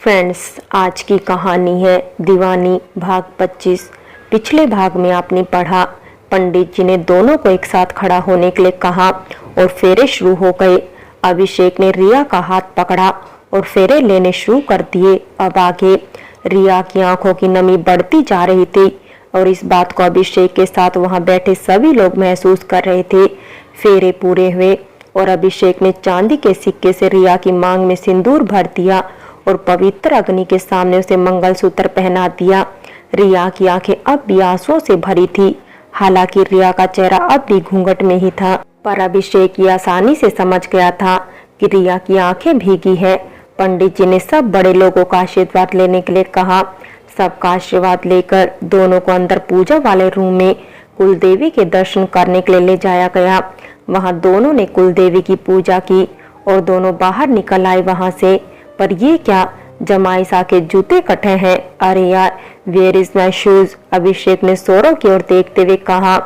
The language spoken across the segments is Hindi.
फ्रेंड्स, आज की कहानी है दीवानी भाग 25। पिछले भाग में आपने पढ़ा, पंडित जी ने दोनों को एक साथ खड़ा होने के लिए कहा और फेरे शुरू हो गए। अभिषेक ने रिया का हाथ पकड़ा और फेरे लेने शुरू कर दिए। अब आगे रिया की आंखों की नमी बढ़ती जा रही थी और इस बात को अभिषेक के साथ वहां बैठे सभी लोग महसूस कर रहे थे। फेरे पूरे हुए और अभिषेक ने चांदी के सिक्के से रिया की मांग में सिंदूर भर दिया और पवित्र अग्नि के सामने उसे मंगलसूत्र पहना दिया। रिया की आंखें अब भी आंसुओं से भरी थी। हालांकि रिया का चेहरा अब भी घूंघट में ही था, पर अभिषेक ये आसानी से समझ गया था कि रिया की आंखें भीगी है। पंडित जी ने सब बड़े लोगों का आशीर्वाद लेने के लिए कहा। सबका आशीर्वाद लेकर दोनों को अंदर पूजा वाले रूम में कुलदेवी के दर्शन करने के लिए ले जाया गया। वहां दोनों ने कुलदेवी की पूजा की और दोनों बाहर निकल आए वहां से। पर ये क्या, जमाई सा के जूते कटे हैं। अरे यार, वेयर इज माई शूज? अभिषेक ने सौरव की ओर देखते हुए कहा।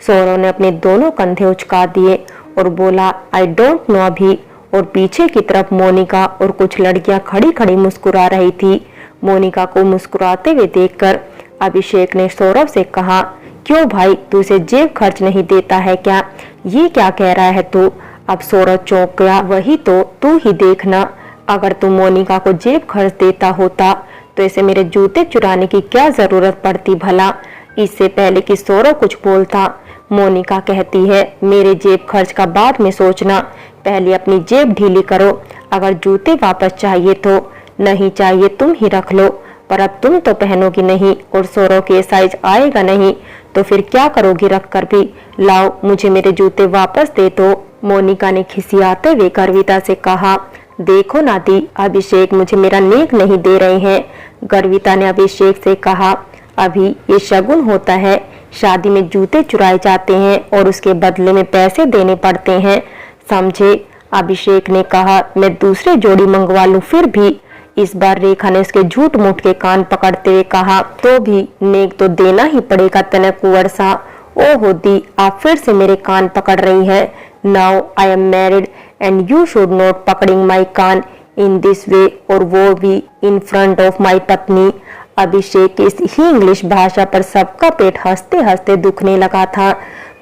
सौरव ने अपने दोनों कंधे उचका दिए और बोला, आई डोंट नो अभी। और पीछे की तरफ मोनिका और कुछ लड़कियां खड़ी खड़ी मुस्कुरा रही थी। मोनिका को मुस्कुराते हुए देखकर अभिषेक ने सौरव से कहा, क्यों भाई, तू इसे जेब खर्च नहीं देता है क्या? ये क्या कह रहा है तू? अब सौरव चौंक गया। वही तो, तू ही देखना, अगर तू मोनिका को जेब खर्च देता होता तो इसे मेरे जूते चुराने की क्या जरूरत पड़ती भला? इससे पहले कि सौरव कुछ बोलता, मोनिका कहती है, मेरे जेब खर्च का बाद में सोचना, पहले अपनी जेब ढीली करो। अगर जूते वापस चाहिए तो, नहीं चाहिए तुम ही रख लो, पर अब तुम तो पहनोगी नहीं और सौरव के साइज आएगा नहीं तो फिर क्या करोगी रख कर भी? लाओ, मुझे मेरे जूते वापस दे दो। मोनिका ने खिसियाते हुए गर्विता से कहा, देखो नाती, अभिषेक मुझे मेरा नेक नहीं दे रहे हैं। गर्विता ने अभिषेक से कहा, अभी ये शगुन होता है, शादी में जूते चुराए जाते हैं और उसके बदले में पैसे देने पड़ते हैं, समझे? अभिषेक ने कहा, मैं दूसरे जोड़ी मंगवा लूं फिर भी। इस बार रेखा ने उसके झूठ मूठ के कान पकड़ते हुए कहा, तो भी नेक तो देना ही पड़ेगा तने कुंवर सा। ओ होदी, आप फिर से मेरे कान पकड़ रही हैं। Now I am married and you should not पकड़िंग माई कान इन दिस वे, और वो भी इन फ्रंट ऑफ माई पत्नी। अभिषेक की इस ही इंग्लिश भाषा पर सबका पेट हंसते हंसते दुखने लगा था,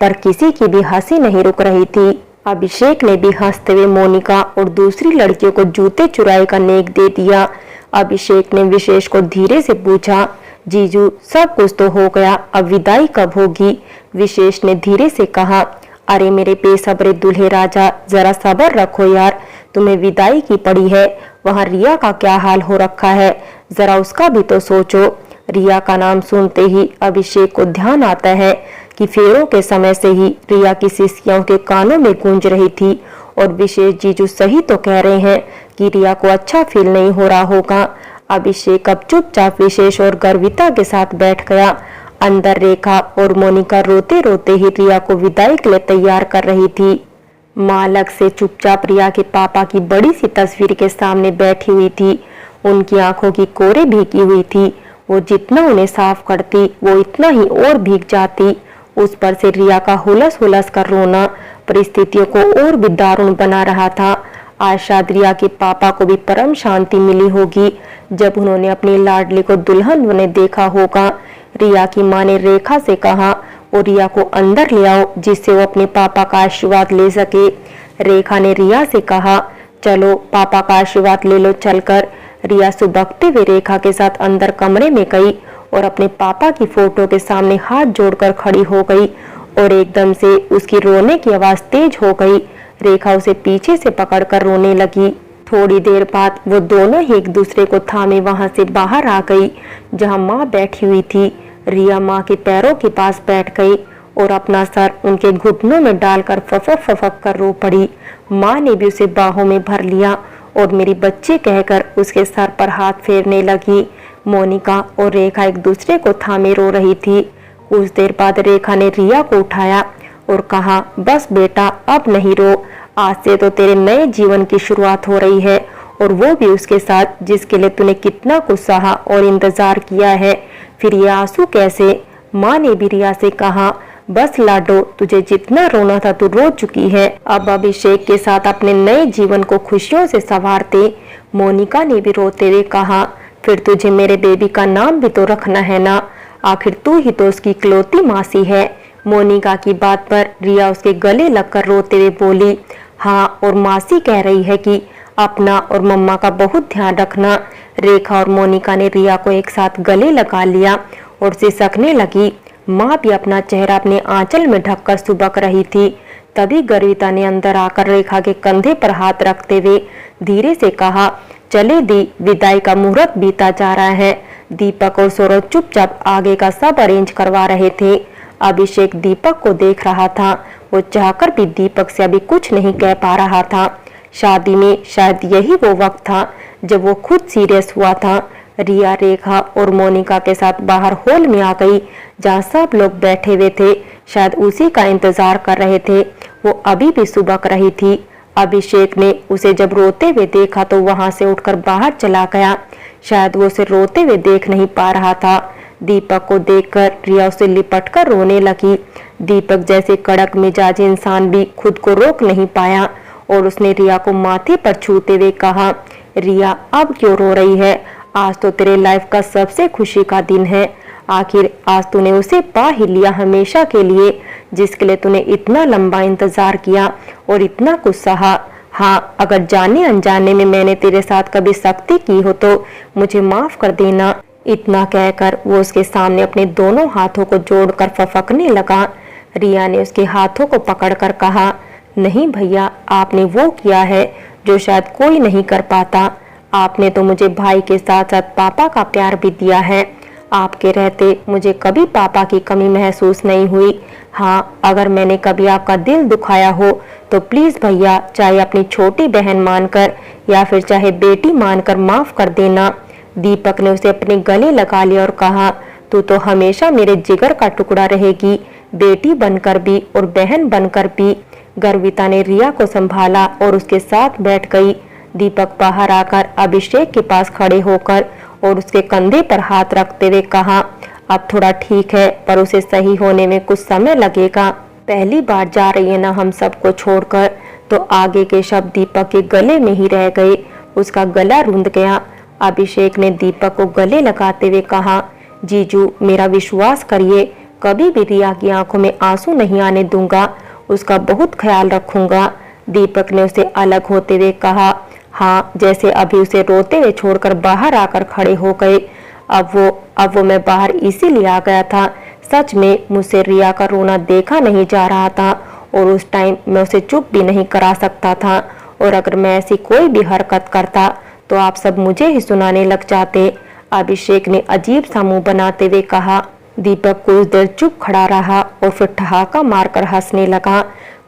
पर किसी की भी हंसी नहीं रुक रही थी। अभिषेक ने भी हंसते हुए मोनिका और दूसरी लड़कियों को जूते चुराए का नेक दे दिया। अभिषेक ने विशेष को धीरे से पूछा, जीजू सब कुछ तो हो गया, अब विदाई कब होगी? विशेष ने धीरे से कहा, अरे मेरे बेसब्रे दूल्हे राजा, जरा सब्र रखो यार, तुम्हें विदाई की पड़ी है। वहाँ रिया का क्या हाल हो रखा है, जरा उसका भी तो सोचो। रिया का नाम सुनते ही अभिषेक को ध्यान आता है कि फेरों के समय से ही रिया की शिष्यों के कानों में गूंज रही थी और विशेष जीजू सही तो कह रहे हैं कि रिया को अच्छा फील नहीं हो रहा होगा। अभिषेक अब चुपचाप विशेष और गर्विता के साथ बैठ गया। अंदर रेखा और मोनिका रोते रोते ही रिया को विदाई के लिए तैयार कर रही थी। माँ अलग से चुपचाप रिया के पापा की बड़ी सी तस्वीर के सामने बैठी हुई थी। उनकी आंखों की कोरे भीगी हुई थी। वो जितना उन्हें साफ करती वो इतना ही और भीग जाती। उस पर से रिया का हुलस हुलस कर रोना परिस्थितियों को और भी दारुण बना रहा था। आज शायद रिया के पापा को भी परम शांति मिली होगी जब उन्होंने अपनी लाडली को दुल्हन बने देखा होगा। रिया की माँ ने रेखा से कहा, और रिया को अंदर ले आओ जिससे वो अपने पापा का आशीर्वाद ले सके। रेखा ने रिया से कहा, चलो पापा का आशीर्वाद ले लो चलकर। रिया सुबकते हुए रेखा के साथ अंदर कमरे में गई और अपने पापा की फोटो के सामने हाथ जोड़कर खड़ी हो गई और एकदम से उसकी रोने की आवाज तेज हो गई। रेखा उसे पीछे से पकड़कर रोने लगी। थोड़ी देर बाद वो दोनों ही एक दूसरे को थामे वहां से बाहर आ गई जहां माँ बैठी हुई थी। रिया माँ के पैरों के पास बैठ गई और अपना सर उनके घुटनों में डालकर फफक फफक कर रो पड़ी। माँ ने भी उसे बाहों में भर लिया और मेरी बच्चे कहकर उसके सर पर हाथ फेरने लगी। मोनिका और रेखा एक दूसरे को थामे रो रही थी। कुछ देर बाद रेखा ने रिया को उठाया और कहा, बस बेटा अब नहीं रो, आज से तो तेरे नए जीवन की शुरुआत हो रही है और वो भी उसके साथ जिसके लिए तूने कितना कुछ सहा और इंतजार किया है। फिर ये आंसू कैसे? माँ ने भी रिया से कहा, बस लाडो, तुझे जितना रोना था तू रो चुकी है। अब अभिषेक के साथ अपने नए जीवन को खुशियों से संवारते मोनिका ने भी रोते हुए कहा, फिर तुझे मेरे बेबी का नाम भी तो रखना है ना, आखिर तू ही तो उसकी इकलौती मासी है। मोनिका की बात पर रिया उसके गले लगकर रोते हुए बोली, हाँ, और मासी कह रही है कि अपना और मम्मा का बहुत ध्यान रखना। रेखा और मोनिका ने रिया को एक साथ गले लगा लिया और सिसकने लगी। माँ भी अपना चेहरा अपने आंचल में ढककर सुबक रही थी। तभी गर्विता ने अंदर आकर रेखा के कंधे पर हाथ रखते हुए धीरे से कहा, चले दी, विदाई का मुहूर्त बीता जा रहा है। दीपक और सौरभ चुपचाप आगे का सब अरेंज करवा रहे थे। अभिषेक दीपक को देख रहा था। वो चाहकर भी दीपक से अभी कुछ नहीं कह पा रहा था। शादी में शायद यही वो वक्त था जब वो खुद सीरियस हुआ था। रिया, रेखा और मोनिका के साथ बाहर हॉल में आ गई, जहाँ सब लोग बैठे हुए थे, शायद उसी का इंतजार कर रहे थे। वो अभी भी सुबक रही थी। अभिषेक ने उसे जब रोते हुए देखा तो वहां से उठकर बाहर चला गया। शायद वो उसे रोते हुए देख नहीं पा रहा था। दीपक को देखकर रिया उसे लिपटकर रोने लगी। दीपक जैसे कड़क मिजाज इंसान भी खुद को रोक नहीं पाया और उसने रिया को माथे पर छूते हुए कहा, रिया, अब क्यों रो रही है? आज तो तेरे लाइफ का सबसे खुशी का दिन है। आखिर आज तूने उसे पा ही लिया हमेशा के लिए, जिसके लिए तूने इतना लंबा इंतजार किया और इतना कुछ सहा। हाँ, अगर जाने अनजाने में मैंने तेरे साथ कभी सख्ती की हो तो मुझे माफ कर देना। इतना कहकर वो उसके सामने अपने दोनों हाथों को जोड़कर फफकने लगा। रिया ने उसके हाथों को पकड़कर कहा, नहीं भैया, आपने वो किया है जो शायद कोई नहीं कर पाता। आपने तो मुझे भाई के साथ साथ पापा का प्यार भी दिया है। आपके रहते मुझे कभी पापा की कमी महसूस नहीं हुई। हाँ, अगर मैंने कभी आपका दिल दुखाया हो तो प्लीज भैया, चाहे अपनी छोटी बहन मानकर या फिर चाहे बेटी मानकर माफ कर देना। दीपक ने उसे अपने गले लगा लिया और कहा, तू तो हमेशा मेरे जिगर का टुकड़ा रहेगी, बेटी बनकर भी और बहन बनकर भी। गर्विता ने रिया को संभाला और उसके साथ बैठ गई। दीपक बाहर आकर अभिषेक के पास खड़े होकर और उसके कंधे पर हाथ रखते हुए कहा, अब थोड़ा ठीक है, पर उसे सही होने में कुछ समय लगेगा। पहली बार जा रही है ना हम सबको छोड़कर। तो आगे के शब्द दीपक के गले में ही रह गए। उसका गला रुंध गया। अभिषेक ने दीपक को गले लगाते हुए कहा, जीजू, मेरा विश्वास करिए, कभी भी रिया की आंखों में आंसू नहीं आने दूंगा, उसका बहुत ख्याल रखूंगा। दीपक ने उसे अलग होते हुए कहा, हाँ, जैसे अभी उसे रोते हुए छोड़कर बाहर आकर खड़े हो गए। अब वो मैं बाहर इसीलिए आ गया था। सच में मुझसे रिया का रोना देखा नहीं जा रहा था और उस टाइम मैं उसे चुप भी नहीं करा सकता था, और अगर मैं ऐसी कोई भी हरकत करता तो आप सब मुझे ही सुनाने लग जाते। अभिषेक ने अजीब सा मुंह बनाते हुए कहा। दीपक कुछ देर चुप खड़ा रहा और फिर ठहाका मारकर हंसने लगा।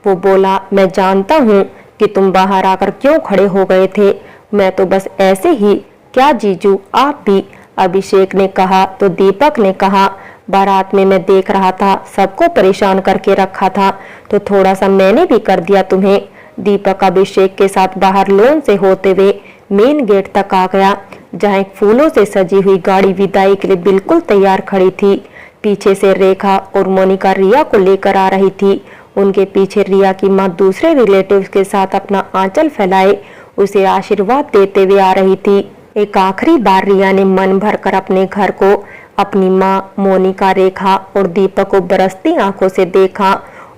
वो बोला, मैं जानता हूँ कि तुम बाहर आकर क्यों खड़े हो गए थे, मैं तो बस ऐसे ही। क्या जीजू, आप भी? अभिषेक ने कहा तो दीपक ने कहा, बारात में मैं देख रहा था सबको परेशान करके रखा था, तो थोड़ा सा मैंने भी कर दिया तुम्हें। दीपक अभिषेक के साथ बाहर लॉन से होते हुए मेन गेट तक आ गया, जहाँ एक फूलों से सजी हुई गाड़ी विदाई के लिए बिल्कुल तैयार खड़ी थी। पीछे से रेखा और मोनिका रिया को लेकर आ रही थी। उनके पीछे रिया की माँ दूसरे रिलेटिव्स के साथ अपना आंचल फैलाए उसे आशीर्वाद देते हुए आ रही थी। एक आखिरी बार रिया ने मन भरकर अपने घर को, अपनी माँ, मोनिका, रेखा और दीपक को बरसती आंखों से देखा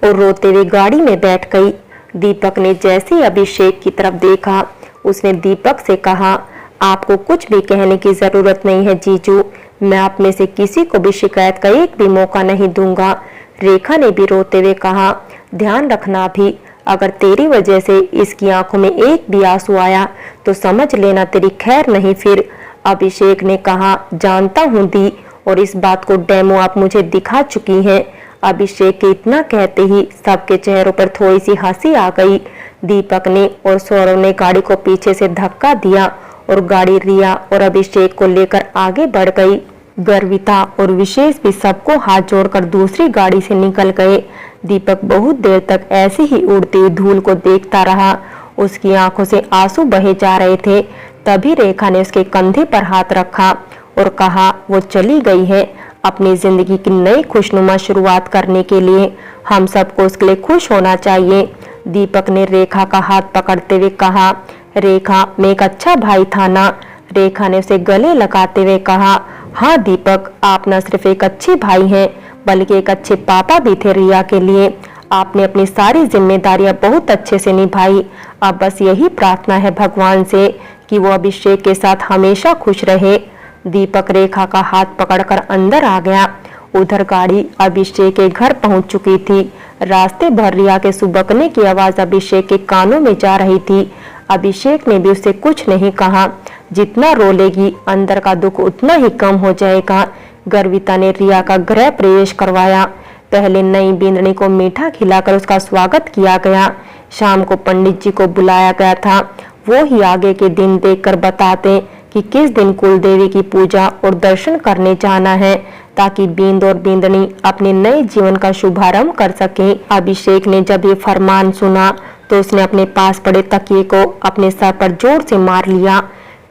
और रोते हुए गाड़ी में बैठ गई। दीपक ने जैसे ही अभिषेक की तरफ देखा, उसने दीपक से कहा, आपको कुछ भी कहने की जरूरत नहीं है जीजू, मैं आप में से किसी को भी शिकायत का एक भी मौका नहीं दूंगा। रेखा ने भी रोते हुए कहा, ध्यान रखना भी, अगर तेरी वजह से इसकी आंखों में एक भी आंसू आया तो समझ लेना तेरी खैर नहीं फिर। अभिषेक ने कहा, जानता हूँ दी, और इस बात को डेमो आप मुझे दिखा चुकी हैं। अभिषेक के इतना कहते ही सबके चेहरों पर थोड़ी सी हंसी आ गई। दीपक ने और सौरभ ने गाड़ी को पीछे से धक्का दिया और गाड़ी रिया और अभिषेक को लेकर आगे बढ़ गई। गर्विता और विशेष भी सबको हाथ जोड़कर दूसरी गाड़ी से निकल गए। दीपक बहुत देर तक ऐसे ही उड़ती हुई धूल को देखता रहा। उसकी आंखों से आंसू बहे जा रहे थे। तभी रेखा ने उसके कंधे पर हाथ रखा और कहा, वो चली गई है, अपनी जिंदगी की नई खुशनुमा शुरुआत करने के लिए हम सबको उसके लिए खुश होना चाहिए। दीपक ने रेखा का हाथ पकड़ते हुए कहा, रेखा, मैं एक अच्छा भाई था ना? रेखा ने उसे गले लगाते हुए कहा, हाँ दीपक, आप न सिर्फ एक अच्छे भाई हैं बल्कि एक अच्छे पापा भी थे रिया के लिए। आपने अपनी सारी जिम्मेदारियां बहुत अच्छे से निभाई। अब बस यही प्रार्थना है भगवान से कि वो अभिषेक के साथ हमेशा खुश रहे। दीपक रेखा का हाथ पकड़कर अंदर आ गया। उधर गाड़ी अभिषेक के घर पहुंच चुकी थी। रास्ते भर रिया के सुबकने की आवाज अभिषेक के कानों में जा रही थी। अभिषेक ने भी उसे कुछ नहीं कहा। जितना रोलेगी अंदर का दुख उतना ही कम हो जाएगा। गर्विता ने रिया का गृह प्रवेश करवाया। पहले नई बिंदनी को मीठा खिलाकर उसका स्वागत किया गया। शाम को पंडित जी को बुलाया गया था। वो ही आगे के दिन देखकर बताते कि किस दिन कुल देवी की पूजा और दर्शन करने जाना है, ताकि बिंद और बिंदनी अपने नए जीवन का शुभारंभ कर सके। अभिषेक ने जब ये फरमान सुना तो उसने अपने पास पड़े तकिए को अपने सर पर जोर से मार लिया।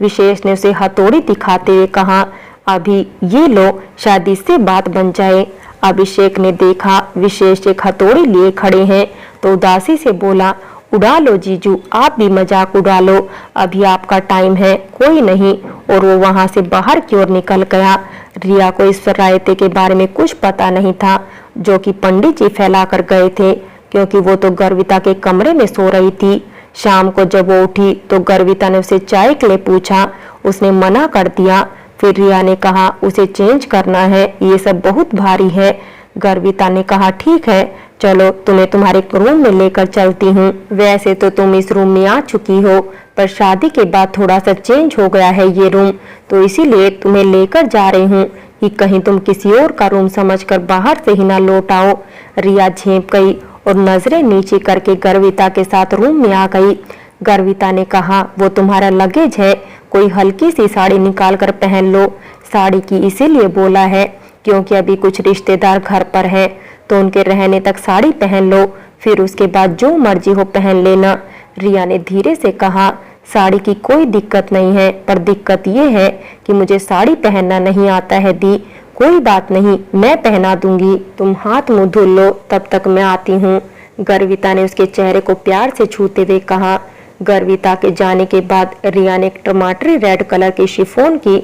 विशेष ने उसे हथौड़ी दिखाते हुए कहा, अभी ये लो, शायद इससे बात बन जाए। अभिषेक ने देखा विशेष एक हथौड़ी लिए खड़े हैं तो उदासी से बोला, उड़ा लो जीजू, आप भी मजाक उड़ा लो, अभी आपका टाइम है, कोई नहीं। और वो वहां से बाहर की ओर निकल गया। रिया को इस रायते के बारे में कुछ पता नहीं था जो कि पंडित जी फैला कर गए थे, क्योंकि वो तो गर्विता के कमरे में सो रही थी। शाम को जब वो उठी तो गर्विता ने उसे चाय के लिए पूछा। उसने मना कर दिया। फिर रिया ने कहा, उसे चेंज करना है, ये सब बहुत भारी है। गर्विता ने कहा, ठीक है, चलो तुम्हें तुम्हारे रूम में लेकर चलती हूँ। वैसे तो तुम इस रूम में आ चुकी हो, पर शादी के बाद थोड़ा सा चेंज हो गया है ये रूम, तो इसीलिए तुम्हें लेकर जा रही हूँ कि कहीं तुम किसी और का रूम समझकर बाहर से ही ना लौट आओ। रिया झेंप गई और नजरें नीचे करके गर्विता के साथ रूम में आ गई। गर्विता ने कहा, वो तुम्हारा लगेज है, कोई हल्की सी साड़ी निकाल कर पहन लो। साड़ी की इसीलिए बोला है क्योंकि अभी कुछ रिश्तेदार घर पर हैं, तो उनके रहने तक साड़ी पहन लो, फिर उसके बाद जो मर्जी हो पहन लेना। रिया ने धीरे से कहा, साड़ी की कोई दिक्कत नहीं है, पर दिक्कत ये है कि मुझे साड़ी पहनना नहीं आता है दी। कोई बात नहीं, मैं पहना दूंगी, तुम हाथ मुंह धुल लो, तब तक मैं आती हूँ। गर्विता ने उसके चेहरे को प्यार से छूते हुए कहा। गर्विता के जाने के बाद रिया ने एक टमाटरी रेड कलर की शिफॉन की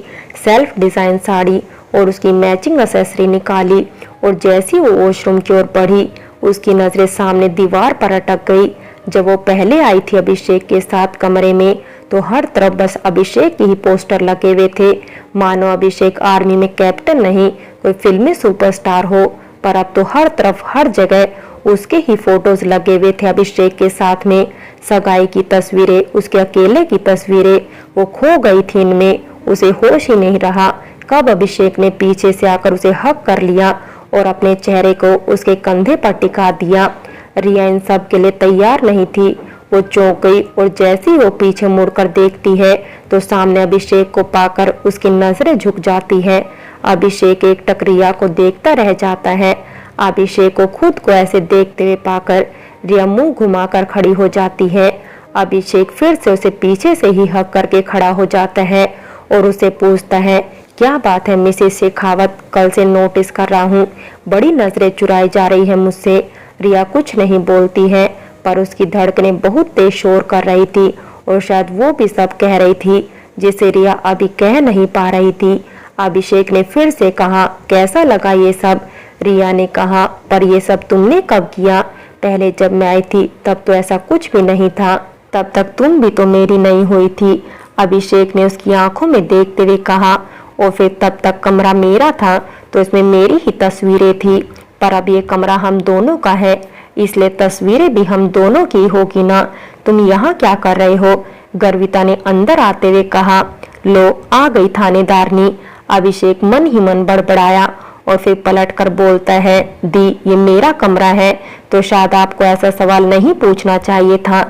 सेल्फ डिजाइन साड़ी और उसकी मैचिंग एक्सेसरी निकाली, और जैसी वो वॉशरूम की ओर बढ़ी उसकी नजरें सामने दीवार पर अटक गई। जब वो पहले आई थी अभिषेक के साथ कमरे में, तो हर तरफ बस अभिषेक के ही पोस्टर लगे हुए थे, मानो अभिषेक आर्मी में कैप्टन नहीं कोई फिल्मी सुपरस्टार हो। पर अब तो हर तरफ हर जगह उसके ही फोटोज लगे हुए थे अभिषेक के साथ में। सगाई की तस्वीरें, उसके अकेले की तस्वीरें, वो खो गई थी इनमें, उसे होश ही नहीं रहा कब अभिषेक ने पीछे से आकर उसे हक कर लिया और अपने चेहरे को उसके कंधे पर टिका दिया। रिया इन सब के लिए तैयार नहीं थी। वो चौंक गई और जैसे ही वो पीछे मुड़कर देखती है तो सामने अभिषेक को पाकर उसकी नजरें झुक जाती है। अभिषेक एक टक रिया को देखता रह जाता है। अभिषेक को खुद को ऐसे देखते हुए पाकर रिया मुंह घुमाकर खड़ी हो जाती है। अभिषेक फिर से उसे पीछे से ही हक करके खड़ा हो जाता है और उसे पूछता है, क्या बात है मिसेस शेखावत, कल से नोटिस कर रहा हूँ, बड़ी नजरें चुराई जा रही है मुझसे। रिया कुछ नहीं बोलती है, पर उसकी धड़कनें बहुत तेज शोर कर रही थी और शायद वो भी सब कह रही थी जिसे रिया अभी कह नहीं पा रही थी। अभिषेक ने फिर से कहा, कैसा लगा ये सब? रिया ने कहा, पर ये सब तुमने कब किया? पहले जब मैं आई थी तब तो ऐसा कुछ भी नहीं था, तब तक तुम भी तो मेरी नहीं हुई थी। अभिषेक ने उसकी आंखों में देखते हुए कहा, और फिर तब तक कमरा मेरा था तो इसमें मेरी ही तस्वीरें थी, पर अब ये कमरा हम दोनों का है, इसलिए तस्वीरें भी हम दोनों की होगी ना। तुम यहाँ क्या कर रहे हो? गर्विता ने अंदर आते हुए कहा। लो आ गई थानेदारनी। अभिषेक मन ही मन बड़बड़ाया और फिर पलटकर बोलता है, दी ये मेरा कमरा है तो शायद आपको ऐसा सवाल नहीं पूछना चाहिए था।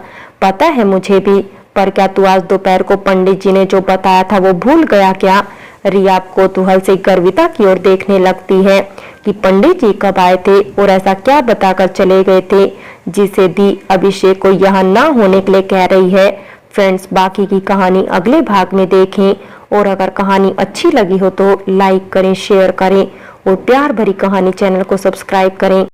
पता है मुझे भी, पर क्या तू आज दोपहर को पंडित जी ने जो बताया था वो भूल गया क्या? रिया कौतूहल से गर्विता की ओर देखने लगती है कि पंडित जी कब आए थे और ऐसा क्या बताकर चले गए थे जिसे दी अभिषेक को यहाँ ना होने के लिए कह रही है। फ्रेंड्स, बाकी की कहानी अगले भाग में देखें और अगर कहानी अच्छी लगी हो तो लाइक करें, शेयर करें और प्यार भरी कहानी चैनल को सब्सक्राइब करें।